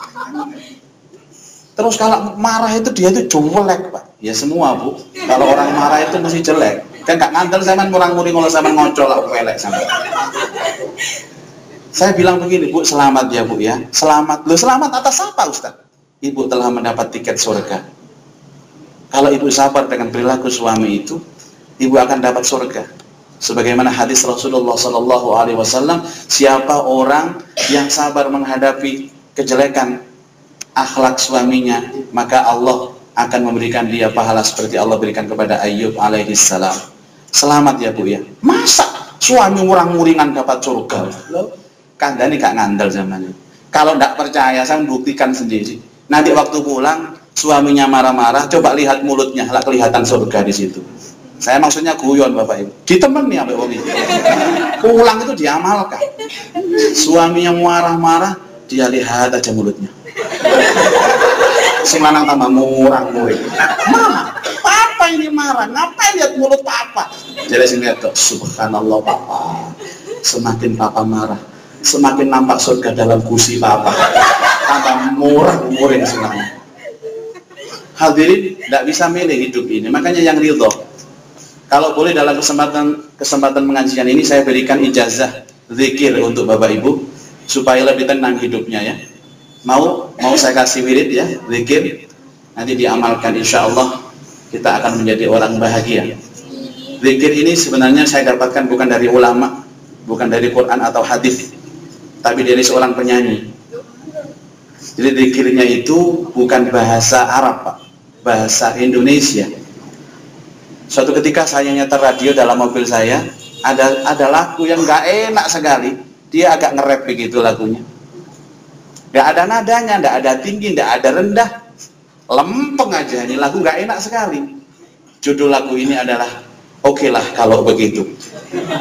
Terus kalau marah itu dia itu jelek, Pak. Ya semua, Bu. Kalau orang marah itu mesti jelek. Kan gak ngandel zaman murang-muring kalau zaman ngocol lah pelek sama. Saya bilang begini, Bu, selamat ya, Bu ya. Selamat. Loh, selamat atas apa, Ustaz? Ibu telah mendapat tiket surga. Kalau ibu sabar dengan perilaku suami itu, ibu akan dapat surga. Sebagaimana hadis Rasulullah Sallallahu Alaihi Wasallam, siapa orang yang sabar menghadapi kejelekan akhlak suaminya, maka Allah akan memberikan dia pahala seperti Allah berikan kepada Ayyub alaihi salam. Selamat ya, Bu ya. Masa suami murang-muringan dapat surga? Kandani gak ngandel zamannya. Kalau tidak percaya, saya membuktikan sendiri. Nanti waktu pulang, suaminya marah-marah, coba lihat mulutnya, lah kelihatan surga di situ. Saya maksudnya guyon, Bapak Ibu. Ditemani sampai wong itu. Pulang itu diamalkan. Suaminya marah-marah, dia lihat aja mulutnya. Si lanang tambah murang-muring. Mama, Papa ini marah. Ngapain lihat mulut Papa? Jadi sini lihat, subhanallah Papa. Semakin Papa marah, semakin nampak surga dalam gusi Papa. Tambah murang-muring si lanang. Hadirin, tidak bisa milih hidup ini. Makanya yang ridho. Kalau boleh dalam kesempatan pengajian ini saya berikan ijazah zikir untuk Bapak Ibu supaya lebih tenang hidupnya ya. Mau saya kasih wirid ya, zikir, nanti diamalkan, insya Allah kita akan menjadi orang bahagia. Zikir ini sebenarnya saya dapatkan bukan dari ulama, bukan dari Quran atau hadis, tapi dari seorang penyanyi. Jadi zikirnya itu bukan bahasa Arab, Pak, bahasa Indonesia. Suatu ketika saya nyetel radio dalam mobil saya, ada lagu yang gak enak sekali, dia agak nge-rap begitu lagunya. Gak ada nadanya, gak ada tinggi, gak ada rendah, lempeng aja. Ini lagu gak enak sekali. Judul lagu ini adalah Okelah Kalau Begitu.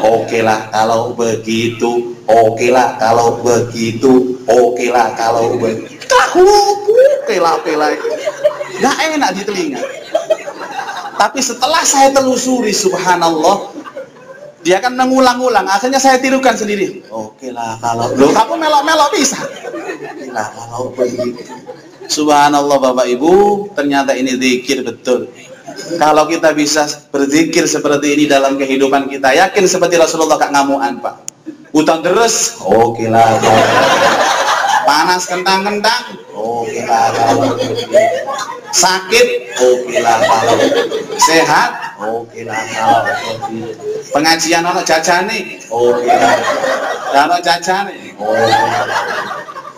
Okelah kalau begitu, okelah kalau begitu, okelah kalau begitu. Okelah, gak enak di telinga. Tapi setelah saya telusuri, subhanallah, dia kan mengulang-ulang, akhirnya saya tirukan sendiri. Okelah kalau, loh kamu melok-melok bisa. Okelah kalau begitu. Subhanallah Bapak Ibu, ternyata ini zikir betul. Kalau kita bisa berzikir seperti ini dalam kehidupan kita, yakin seperti Rasulullah gak ngamuan, Pak. Utang deres, okelah kalau. Panas kentang-kentang, okelah kalau begitu. Sakit, okelah kalau. Sehat, okelah kalau begitu. Pengajian ono jajane, okelah. Kalau jajane, okelah.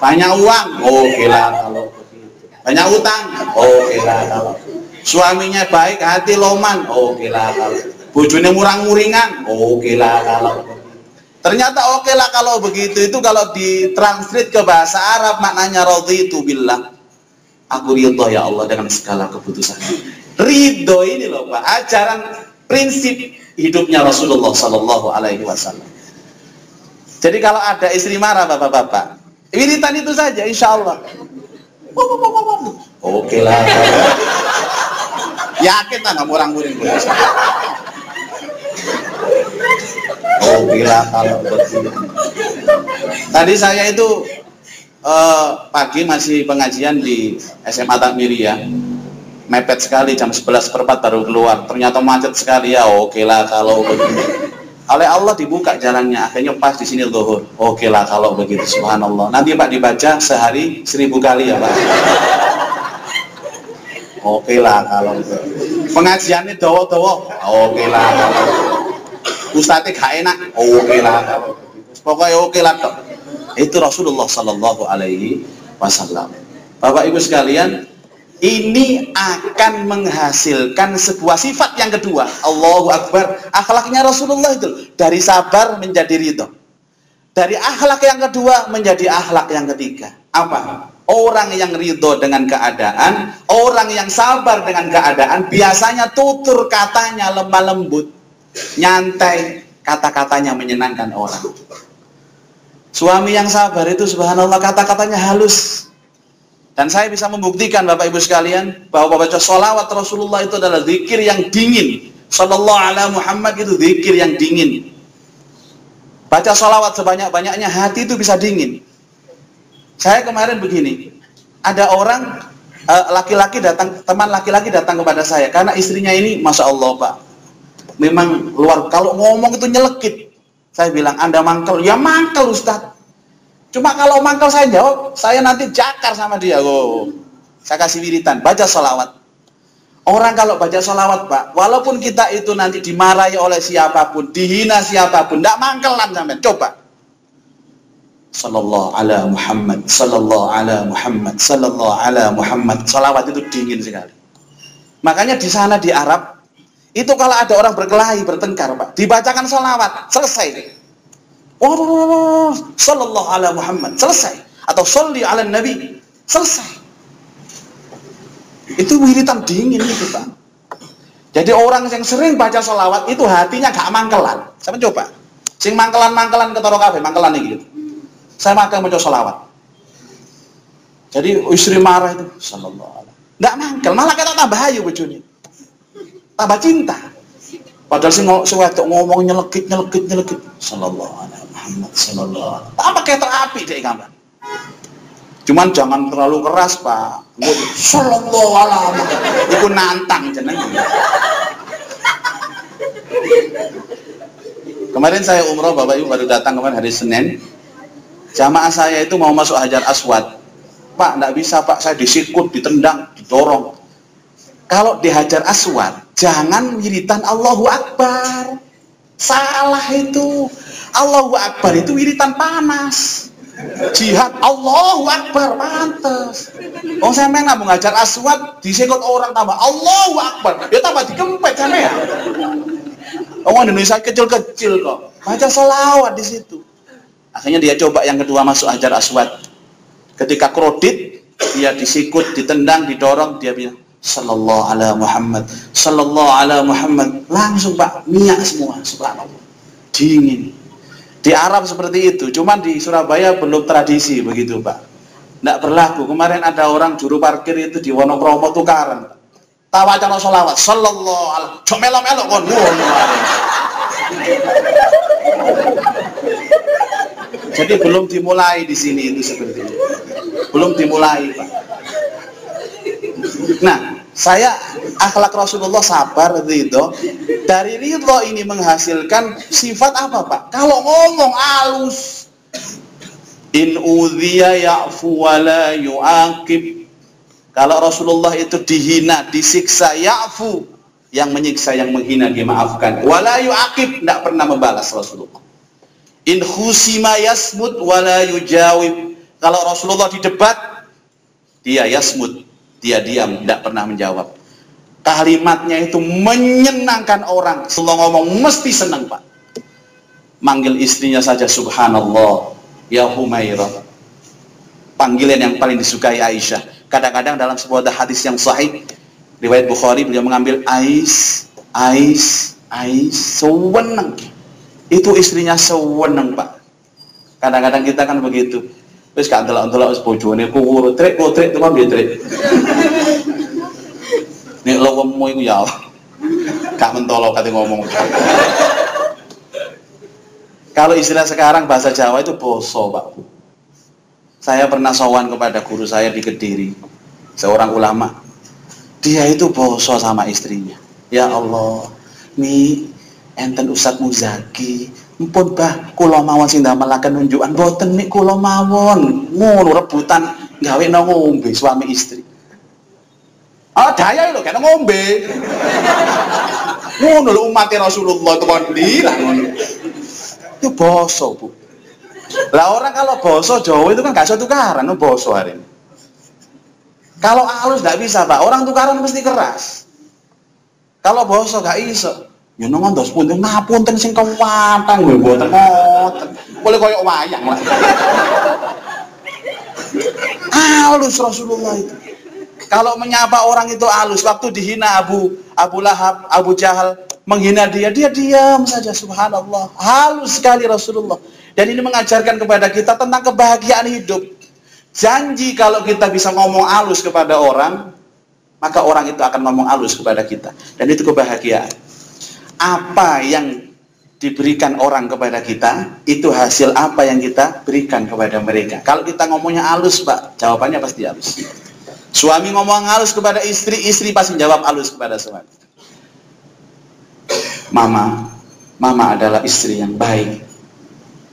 Banyak uang, okelah kalau begitu. Banyak utang, okelah kalau. Suaminya baik, hati loman, okelah kalau. Bojone murang-muringan, okelah kalau. Ternyata okelah kalau begitu itu kalau ditranslate ke bahasa Arab maknanya radhitu billah. Aku ridho ya Allah dengan segala keputusan. Ridho ini loh Pak, ajaran prinsip hidupnya Rasulullah Sallallahu Alaihi Wasallam. Jadi kalau ada istri marah bapak-bapak, wiritan itu saja, insya Allah. Okelah. Yakin tak nggak murang-muring. Okelah kalau begitu. Tadi saya itu pagi masih pengajian di SMA Takmiriyah, mepet sekali jam 11:04 baru keluar. Ternyata macet sekali ya. Okelah kalau begitu. Oleh Allah dibuka jalannya, akhirnya pas di sini zuhur. Okelah kalau begitu, subhanallah. Nanti Pak dibaca sehari 1000 kali ya Pak. Okelah kalau begitu. Pengajiannya dawa-dawa. Okelah kalau. Ustadznya gak enak. Okelah kalau begitu. pokoknya oke lah tok. Itu Rasulullah sallallahu alaihi wasallam. Bapak Ibu sekalian, ini akan menghasilkan sebuah sifat yang kedua. Allahu Akbar. Akhlaknya Rasulullah itu dari sabar menjadi ridho. Dari akhlak yang kedua menjadi akhlak yang ketiga. Apa? Orang yang ridho dengan keadaan, orang yang sabar dengan keadaan, biasanya tutur katanya lemah lembut, nyantai, kata-katanya menyenangkan orang. Suami yang sabar itu subhanallah kata-katanya halus. Dan saya bisa membuktikan Bapak Ibu sekalian bahwa baca sholawat Rasulullah itu adalah zikir yang dingin. Sallallahu ala Muhammad itu zikir yang dingin. Baca sholawat sebanyak-banyaknya hati itu bisa dingin. Saya kemarin begini, ada orang laki-laki datang, teman laki-laki datang kepada saya karena istrinya ini Masya Allah Pak, memang luar, kalau ngomong itu nyelekit. Saya bilang, Anda mangkel? Ya mangkel Ustadz. Cuma kalau mangkel saya jawab, saya nanti jakar sama dia. Oh, saya kasih wiritan, baca sholawat. Orang kalau baca sholawat Pak, walaupun kita itu nanti dimarahi oleh siapapun, dihina siapapun, tidak mangkelan sampai. Coba. Sallallahu ala Muhammad, sallallahu ala Muhammad, sallallahu ala Muhammad. Sholawat itu dingin sekali. Makanya di sana di Arab, itu kalau ada orang berkelahi, bertengkar Pak, dibacakan sholawat, selesai. Oh, sallallahu ala Muhammad, selesai. Atau sholli ala Nabi, selesai. Itu wiritan dingin itu Pak. Jadi orang yang sering baca sholawat itu hatinya gak mangkelan. Saya coba. Sing mangkelan-mangkelan ketara kabeh, mangkelan iki gitu. Saya makan baca sholawat. Jadi istri marah itu, sallallahu alaihi. Nggak mangkel, malah kita tambah ayu bojone. Tambah cinta. Padahal sing wedok ngomong nyelekit. Sallallahu alaihi Muhammad sallallahu alaihi. Tambah kayak terapi deh gambar. Cuman jangan terlalu keras, Pak. Sallallahu alaihi. Iku nantang jenenge. Kemarin saya umroh, Bapak Ibu baru datang kemarin hari Senin. Jamaah saya itu mau masuk Hajar Aswad. Pak, enggak bisa Pak, saya disikut, ditendang, didorong. Kalau di Hajar Aswad, jangan wiritan Allahu Akbar. Salah itu. Allahu Akbar itu wiritan panas. Jihad Allahu Akbar, pantes. Oh saya main mau Hajar Aswad, disikut orang tambah Allahu Akbar. Ya tambah dikempet kan ya. Orang Indonesia kecil-kecil kok. Baca sholawat di situ. Akhirnya dia coba yang kedua masuk Hajar Aswad. Ketika kredit, dia disikut, ditendang, didorong, dia bilang sallallahu ala Muhammad, sallallahu ala Muhammad. Langsung Pak, minyak semua, subhanallah. Dingin. Di Arab seperti itu, cuman di Surabaya belum tradisi begitu Pak. Tidak berlaku. Kemarin ada orang juru parkir itu di Wonokromo tukaran. Tawacana sholawat, sallallahu ala, cok melok-melok kon. Jadi belum dimulai di sini itu seperti itu. Belum dimulai, Pak. Nah, saya akhlak Rasulullah sabar, ridho. Dari ridho ini menghasilkan sifat apa, Pak? Kalau ngomong halus. In udhiya ya'fu wa la yu'aqib. Kalau Rasulullah itu dihina, disiksa, ya'fu. Yang menyiksa, yang menghina dimaafkan. Wa la yu'aqib, tidak pernah membalas Rasulullah. In khusima yasmut wala yujawib. Kalau Rasulullah di debat, dia yasmut, dia diam, tidak pernah menjawab. Kalimatnya itu menyenangkan orang. Rasulullah ngomong mesti senang Pak. Manggil istrinya saja subhanallah, ya Humairah. Panggilan yang paling disukai Aisyah. Kadang-kadang dalam sebuah hadis yang sahih, riwayat Bukhari, beliau mengambil Ais, sewenang. Itu istrinya sewenang Pak. Kadang-kadang kita kan begitu. Wis gak ndelok-ndelok wis bojone kuwur, trek tekan piye trek. Nek lowemu iku ya gak mentolo kate ngomong. Kalau istilah sekarang bahasa Jawa itu boso Pak. Saya pernah sowan kepada guru saya di Kediri, seorang ulama. Dia itu boso sama istrinya. Ya Allah, nih enten Ustadz Muzaki, mpun bah, kula mawon sing ndamelaken nunjukan boten nik kula mawon, ngono rebutan gawe nang ngombe suami istri. Ah daya lho kena ngombe. Ngono lho umat Rasulullah itu kondi lah ngono. Itu boso Bu. Lah orang kalau boso Jawa itu kan gak iso tukaran, boso hari ini. Kalau halus gak bisa, Pak. Orang tukaran mesti keras. Kalau boso gak iso. Ya nongon dos punten ngapunten sing kewatang gue mboten ngoten. Boleh koyo wayang lah. Halus Rasulullah itu. Kalau menyapa orang itu halus, waktu dihina Abu Lahab, Abu Jahal menghina dia diam saja, subhanallah. Halus sekali Rasulullah. Dan ini mengajarkan kepada kita tentang kebahagiaan hidup. Janji kalau kita bisa ngomong halus kepada orang, maka orang itu akan ngomong halus kepada kita. Dan itu kebahagiaan. Apa yang diberikan orang kepada kita, itu hasil apa yang kita berikan kepada mereka. Kalau kita ngomongnya halus, Pak, jawabannya pasti halus. Suami ngomong halus kepada istri, istri pasti jawab halus kepada suami. Mama adalah istri yang baik,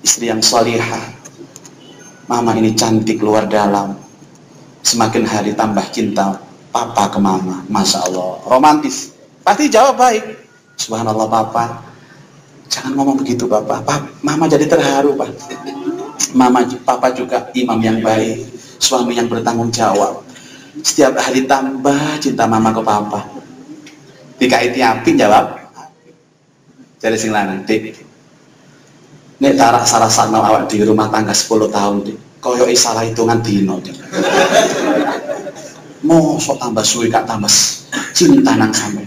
istri yang salihah. Mama ini cantik luar dalam. Semakin hari tambah cinta papa ke mama. Masya Allah, romantis. Pasti jawab baik. Subhanallah papa, jangan ngomong begitu papa. Mama jadi terharu pak. Papa juga imam yang baik, suami yang bertanggung jawab. Setiap hari tambah cinta mama ke papa. Dikaiti api jawab. Jadi sing lanang, Dik. Nek tarak salah sama awak di rumah tangga 10 tahun, Dik. Koyo salah hitungan dino, Dik. Mosok tambah suwi gak tambah cinta nang sampe.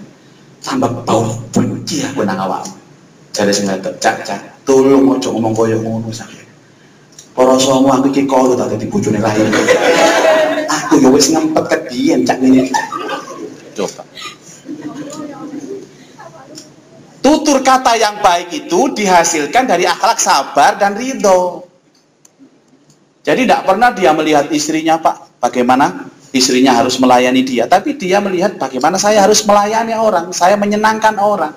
Tambah bau benci aku nang awak. Jadi sing lanang, Cak, tolong ojo ngomong koyo ngono sampe. Para somo aku iki karo tak dadi bojone lain. Aku yo wis ngempet kedien cak ngene. Coba. Tutur kata yang baik itu dihasilkan dari akhlak sabar dan ridho. Jadi tidak pernah dia melihat istrinya, Pak, bagaimana istrinya harus melayani dia. Tapi dia melihat bagaimana saya harus melayani orang, saya menyenangkan orang.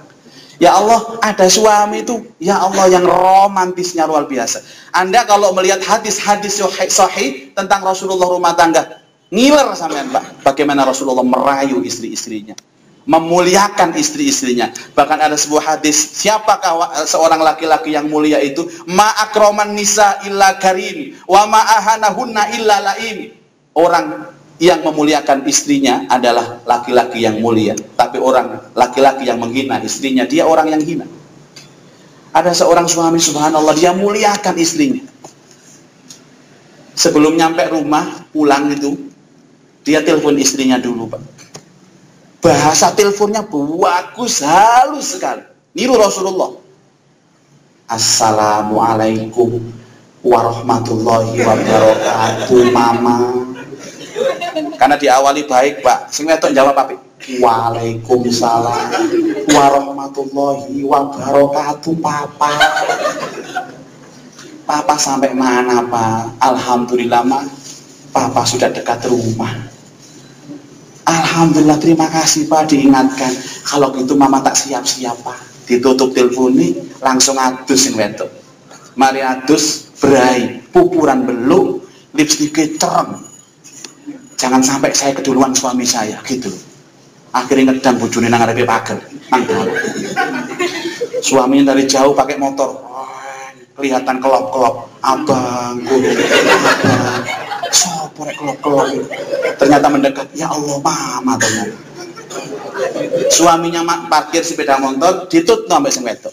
Ya Allah, ada suami itu, ya Allah yang romantisnya luar biasa. Anda kalau melihat hadis-hadis sahih tentang Rasulullah rumah tangga, ngiler sampean, Pak. Bagaimana Rasulullah merayu istri-istrinya, memuliakan istri-istrinya. Bahkan ada sebuah hadis, siapakah seorang laki-laki yang mulia itu? Ma akraman nisa illa karim wa ma ahanahunna illa laim. Orang yang memuliakan istrinya adalah laki-laki yang mulia, tapi orang laki-laki yang menghina istrinya, dia orang yang hina. Ada seorang suami, subhanallah, dia muliakan istrinya. Sebelum nyampe rumah, pulang itu, dia telepon istrinya dulu, Pak. Bahasa teleponnya bagus, halus sekali. Niru Rasulullah. Assalamualaikum warahmatullahi wabarakatuh, mama. Karena diawali baik, Pak. Sing wedok jawab apa? Waalaikumsalam warahmatullahi wabarakatuh, papa. Papa sampai mana, Pak? Alhamdulillah, Ma. Papa sudah dekat rumah. Alhamdulillah, terima kasih Pak diingatkan. Kalau gitu mama tak siap-siap Pak. Ditutup telepon ini, langsung adus sing wedok. Mari adus, berai, pupuran beluk, lipstiknya cerem. Jangan sampai saya keduluan suami saya, gitu. Akhirnya ngedang bojone nang ngarepe pager. Suaminya dari jauh pakai motor. Kelihatan kelop-kelop. Abangku, abang. Sopo rek kelop-kelop. Ternyata mendekat, ya Allah, mama ternyata. Suaminya parkir sepeda motor, ditutup sampai sing wedok.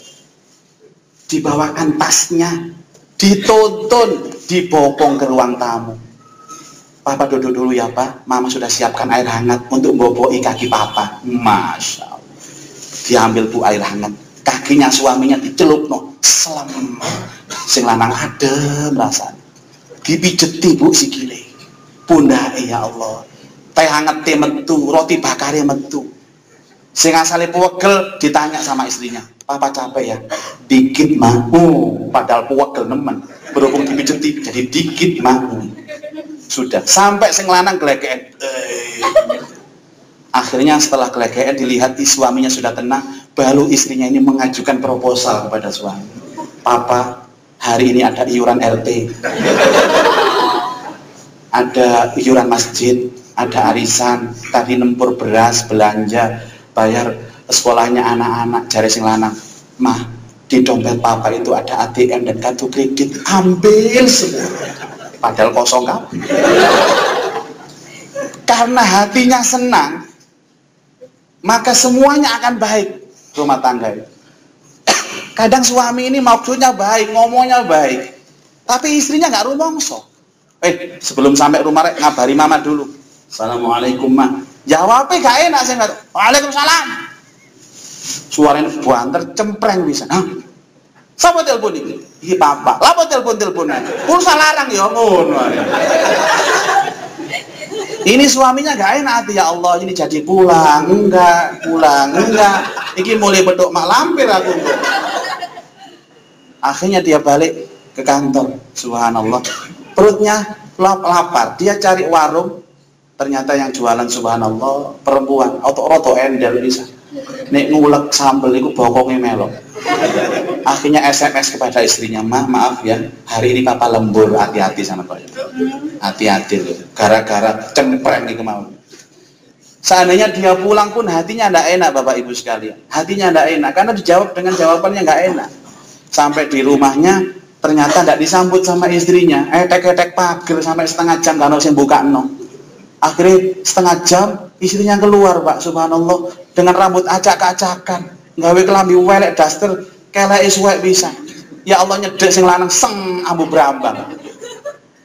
Dibawakan tasnya, dituntun, dibopong ke ruang tamu. Papa duduk dulu ya Pak, mama sudah siapkan air hangat untuk memboboki kaki papa. Masya Allah. Diambil bu air hangat, kakinya suaminya dicelup no, selam. Sing lanang adem rasanya. Dipijeti bu sikile. Pundake ya Allah. Teh hangat teh metu, roti bakare metu. Sing asale puwegel ditanya sama istrinya, papa capek ya? Dikit mah. Padahal puwegel nemen. Berhubung dipijeti jadi dikit mah. Sudah sampai sing lanang glegeken. Akhirnya setelah glegeken dilihat suaminya sudah tenang, baru istrinya ini mengajukan proposal kepada suami. Papa, hari ini ada iuran RT, ada iuran masjid, ada arisan, tadi nempur beras, belanja, bayar sekolahnya anak-anak. Jare sing lanang, mah Di dompet papa itu ada ATM dan kartu kredit, ambil semua. Padahal kosong kabeh. Karena hatinya senang, maka semuanya akan baik rumah tangga itu. Kadang suami ini maksudnya baik, ngomongnya baik, tapi istrinya nggak rumongso. Sebelum sampai rumah rek ngabari mama dulu. Assalamualaikum ma. Jawabnya gak enak sih. Waalaikumsalam. Suaranya banter cempreng bisa. Siapa telepon ini? Iki papa. Lapa telepon-teleponan? Pulsa larang ya ngono. Ini suaminya gak enak hati, ya Allah, ini jadi pulang enggak. Iki mulai bedok mak lampir aku. Akhirnya dia balik ke kantor. Subhanallah. Perutnya lapar. Dia cari warung. Ternyata yang jualan subhanallah perempuan. Roto endel bisa. Nek ngulek sambel itu bokongnya melok. Akhirnya SMS kepada istrinya, maaf ya, hari ini papa lembur, hati-hati sama kau. Hati-hati loh, gara-gara cempreng nih kemauan. Seandainya dia pulang pun hatinya tidak enak, bapak ibu sekalian. Hatinya tidak enak karena dijawab dengan jawabannya nggak enak. Sampai di rumahnya ternyata tidak disambut sama istrinya. Tek-tek pagel sampai setengah jam karena saya buka no. Akhirnya setengah jam istrinya keluar, pak, subhanallah, dengan rambut acak-acakan. Gawe kelambi welek daster kelek suwek bisa. Ya Allah, nyedek sing lanang seng ambu brambang.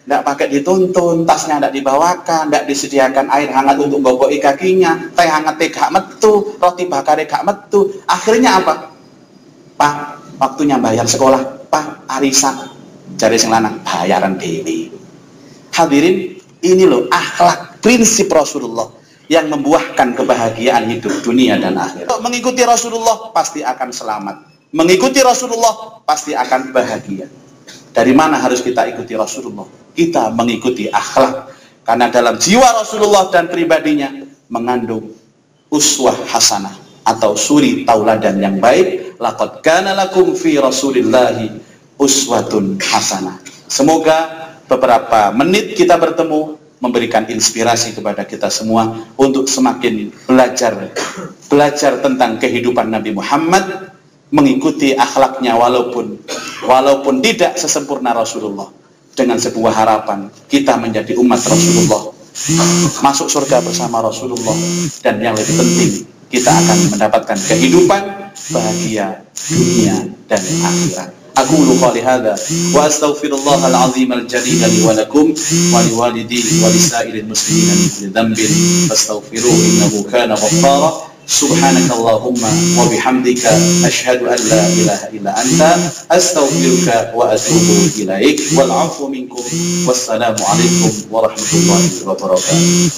Ndak pakai dituntun, tasnya ndak dibawakan, ndak disediakan air hangat untuk boboki kakinya, teh hangat gak metu, roti bakar gak metu. Akhirnya apa? Pak, waktunya bayar sekolah. Pak, arisan. Cari sing lanang bayaran dhewe. Hadirin, ini loh akhlak prinsip Rasulullah yang membuahkan kebahagiaan hidup dunia dan akhirat. Mengikuti Rasulullah pasti akan selamat. Mengikuti Rasulullah pasti akan bahagia. Dari mana harus kita ikuti Rasulullah? Kita mengikuti akhlak. Karena dalam jiwa Rasulullah dan pribadinya mengandung uswah hasanah atau suri tauladan yang baik. Laqad kana lakum fi Rasulillahi uswatun hasanah. Semoga beberapa menit kita bertemu memberikan inspirasi kepada kita semua untuk semakin belajar tentang kehidupan Nabi Muhammad, mengikuti akhlaknya walaupun tidak sesempurna Rasulullah, dengan sebuah harapan kita menjadi umat Rasulullah, masuk surga bersama Rasulullah, dan yang lebih penting kita akan mendapatkan kehidupan bahagia dunia dan akhirat. أقول قولي هذا وأستغفر الله العظيم الجليل لي ولكم ولوالدي ولسائر المسلمين من كل ذنب فاستغفروه إنه كان غفارا سبحانك اللهم وبحمدك أشهد أن لا إله إلا أنت أستغفرك وأتوب إليك والعفو منكم والسلام عليكم ورحمة الله وبركاته.